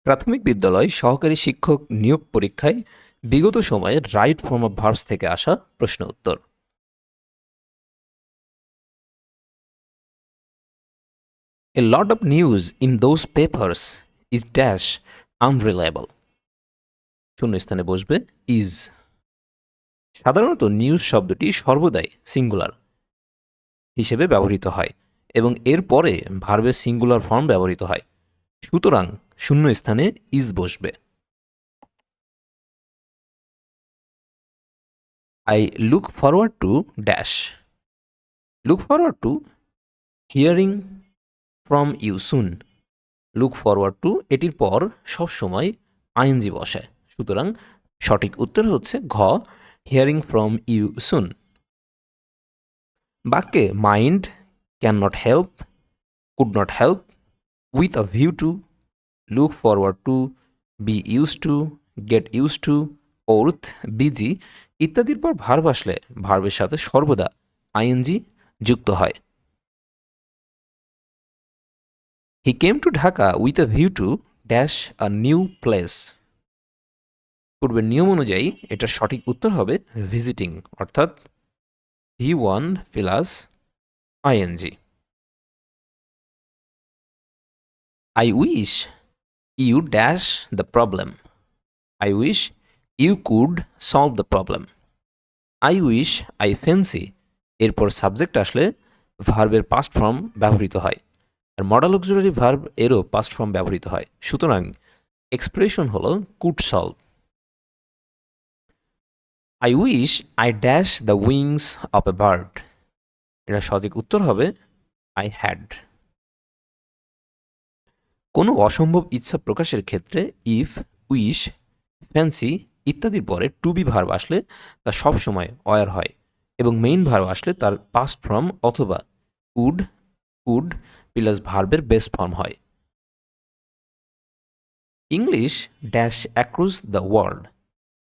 প্রাথমিক বিদ্যালয় সহকারী শিক্ষক নিয়োগ পরীক্ষায় বিগত সময়ে রাইট ফর্ম অফ ভার্বস থেকে আসা প্রশ্ন উত্তর। A lot of news in those papers is dash unreliable. শূন্যস্থানে বসবে ইজ। সাধারণত নিউজ শব্দটি সর্বদাই সিঙ্গুলার হিসেবে ব্যবহৃত হয় এবং এর পরে ভার্বের সিঙ্গুলার ফর্ম ব্যবহৃত হয়, সুতরাং শূন্যস্থানে ইজ বসবে। I look forward to dash. Look forward to hearing from you soon. Look forward to এটির পর সবসময় আইএনজি বসে, সুতরাং সঠিক উত্তর হচ্ছে ঘ, হিয়ারিং ফ্রম ইউ সুন। বাক্যে mind, can not help, could not help, with a view to, look forward to, be use to, get use to, worth, busy ইত্যাদির পর ভার্ব আসলে ভার্বের সাথে সর্বদা আইএনজি যুক্ত হয়। He came to Dhaka with a view to dash a new place. পূর্বের নিয়ম অনুযায়ী এটার সঠিক উত্তর হবে ভিজিটিং, অর্থাৎ V1 plus ING. I wish you dash the problem. I wish you could solve the problem. I wish, I fancy এরপর subject আসলে ভার্বের পাস্ট ফর্ম ব্যবহৃত হয়, আর মডাল অক্সিলারি ভার্ব এরও পাস্ট ফর্ম ব্যবহৃত হয়, সুতরাং এক্সপ্রেশন হলো could solve. I wish I dash the wings of a bird. এটা সঠিক উত্তর হবে I had. কোনো অসম্ভব ইচ্ছা প্রকাশের ক্ষেত্রে ইফ, উইশ, ফ্যান্সি ইত্যাদির পরে টু বি ভার্ব আসলে তা সবসময় অয়ার হয় এবং মেইন ভার্ব আসলে তার পাস্ট ফর্ম অথবা উড, কুড প্লাস ভার্বের বেস ফর্ম হয়। English dash across the world.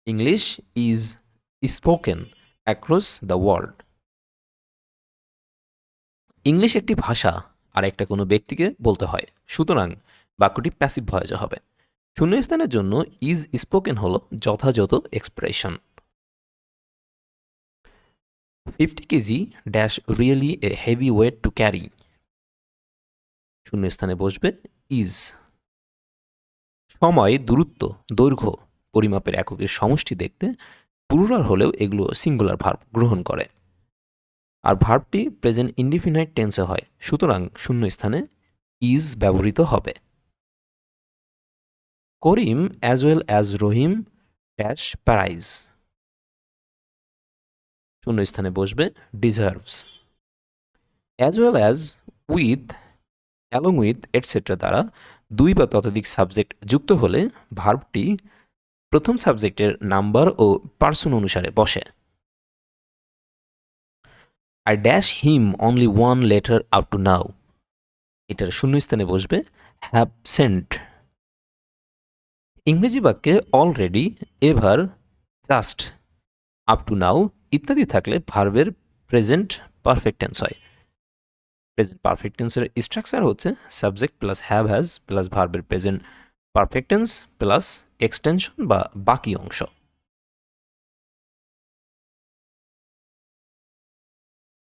English is spoken across the world. English একটি ভাষা আর একটা কোনো ব্যক্তিকে বলতে হয়, সুতরাং বাক্যটি প্যাসিভ ভয়েসে হবে। শূন্যস্থানের জন্য ইজ স্পোকেন হলো যথাযথ expression. 50 KG dash really a heavy weight to carry. শূন্যস্থানে বসবে ইজ। সময়, দূরত্ব, দৈর্ঘ্য পরিমাপের এককের সমষ্টি দেখতে প্লুরাল হলেও এগুলো সিঙ্গুলার ভার্ব গ্রহণ করে, আর ভার্বটি প্রেজেন্ট ইনডিফিনাইট টেন্সে হয়, সুতরাং শূন্যস্থানে ইজ ব্যবহৃত হবে। করিম অ্যাজ ওয়েল অ্যাজ রহিম ড্যাশ প্যারাইজ। শূন্যস্থানে বসবে deserves. As well as, with, along with etcetera দ্বারা দুই বা ততোধিক সাবজেক্ট যুক্ত হলে ভার্বটি প্রথম সাবজেক্টের নাম্বার ও পার্সন অনুসারে বসে। I dash him only one letter up to now. এটার শূন্যস্থানে বসবে হ্যাভ সেন্ট। ইংরেজি বাক্যে already, ever, just, up to now ইত্যাদি থাকলে ভার্বের প্রেজেন্ট পারফেক্ট টেন্স হয়। প্রেজেন্ট পারফেক্ট টেন্সের স্ট্রাকচার হচ্ছে subject plus have has plus ভার্বের present perfect tense plus extension বা বাকি অংশ।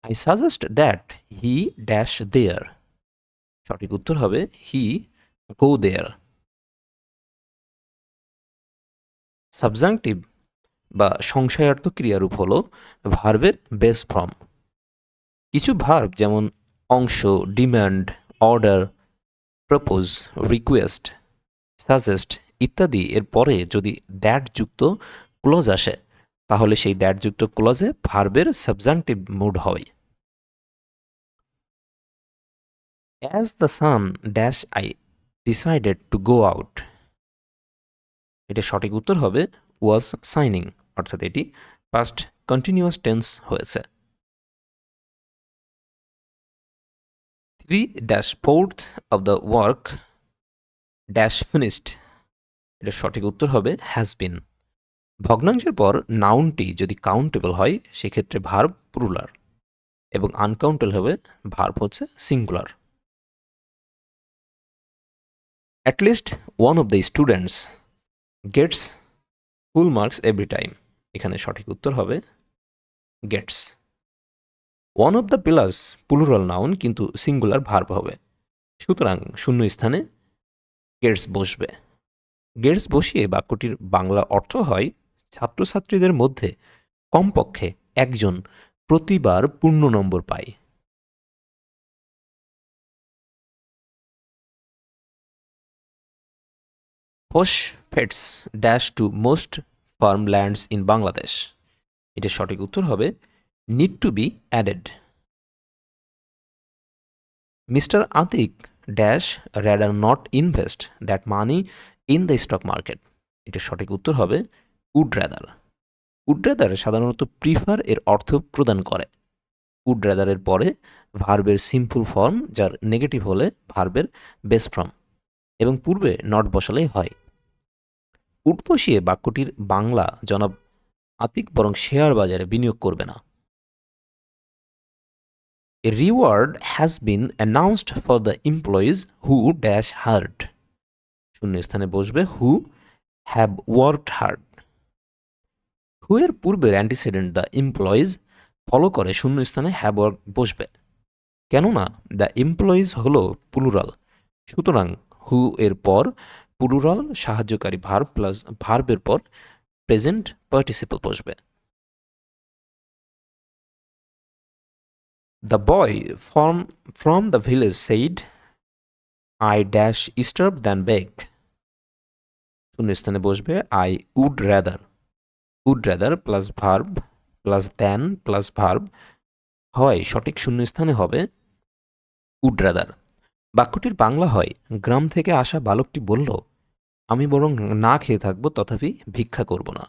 I suggest that he dash there. সঠিক উত্তর হবে হি গো দেয়ার। সাবজাংটিভ বা সংশয়ার্থক ক্রিয়ারূপ হল ভার্বের বেস ফর্ম। কিছু ভার্ব যেমন অংশ, demand, order, propose, request, suggest ইত্যাদি এর পরে যদি দ্যাট যুক্ত ক্লজ আসে তাহলে সেই দ্যাট যুক্ত ক্লজে ভার্বের সাবজাংটিভ মুড হয়। As the sun dash I decided to go out. এটা সঠিক উত্তর হবে ওয়াজ সাইনিং, অর্থাৎ এটি পাস্ট কন্টিনিউয়াস টেন্স হয়েছে। 3-4th of the work dash finished. এটা সঠিক উত্তর হবে হ্যাজ বিন। ভগ্নাংশের পর নাউনটি যদি কাউন্টেবল হয় সেক্ষেত্রে ভার্ব প্লুরাল এবং আনকাউন্টেবল হবে ভার্ব হচ্ছে singular. At least one of the students gets full marks every time. এখানে সঠিক উত্তর হবে gets. One of the pillars plural noun কিন্তু সিঙ্গুলার ভার্ব হবে, সুতরাং শূন্য স্থানে গেটস বসবে। গেটস বসিয়ে বাক্যটির বাংলা অর্থ হয় ছাত্রছাত্রীদের মধ্যে কমপক্ষে একজন প্রতিবার পূর্ণ নম্বর পায়। Phosphates dash to most farmlands in Bangladesh. এটার সঠিক উত্তর হবে need to be added. Mister Atik dash rather not invest that money in the stock market. এটার সঠিক উত্তর হবে উড র্যাদার। উড র্যাদার সাধারণত প্রিফার এর অর্থ প্রদান করে। উড র্যাদারের পরে ভার্বের সিম্পল ফর্ম, যার নেগেটিভ হলে ভার্বের বেস ফর্ম, এবং পূর্বে নট বসালেই হয়। উড বসিয়ে বাক্যটির বাংলা জনাব আতিক বরং শেয়ার বাজারে বিনিয়োগ করবে না। A reward has been announced for the employees who dash hard. শূন্য স্থানে বসবে who have worked hard. who এর পূর্বের অ্যান্টিসিডেন্ট দ্য এমপ্লয়িজ ফলো করে শূন্য স্থানে হ্যাভ ওয়ার্ক বসবে, কেননা দ্য এমপ্লয়িজ হলো প্লুরাল, সুতরাং হু এর পর প্লুরাল সাহায্যকারী ভার্ব প্লাস ভার্বের পর প্রেজেন্ট পার্টিসিপল বসবে। The boy from the village said, I dash starve than beg. শূন্য স্থানে বসবে I would rather. would rather plus verb plus than plus verb হয় সঠিক শূন্য স্থানে হবে would rather। বাক্যটির বাংলা হয় গ্রাম থেকে আসা বালকটি বলল, আমি বরং না খেয়ে থাকবো তথাপি ভিক্ষা করব না।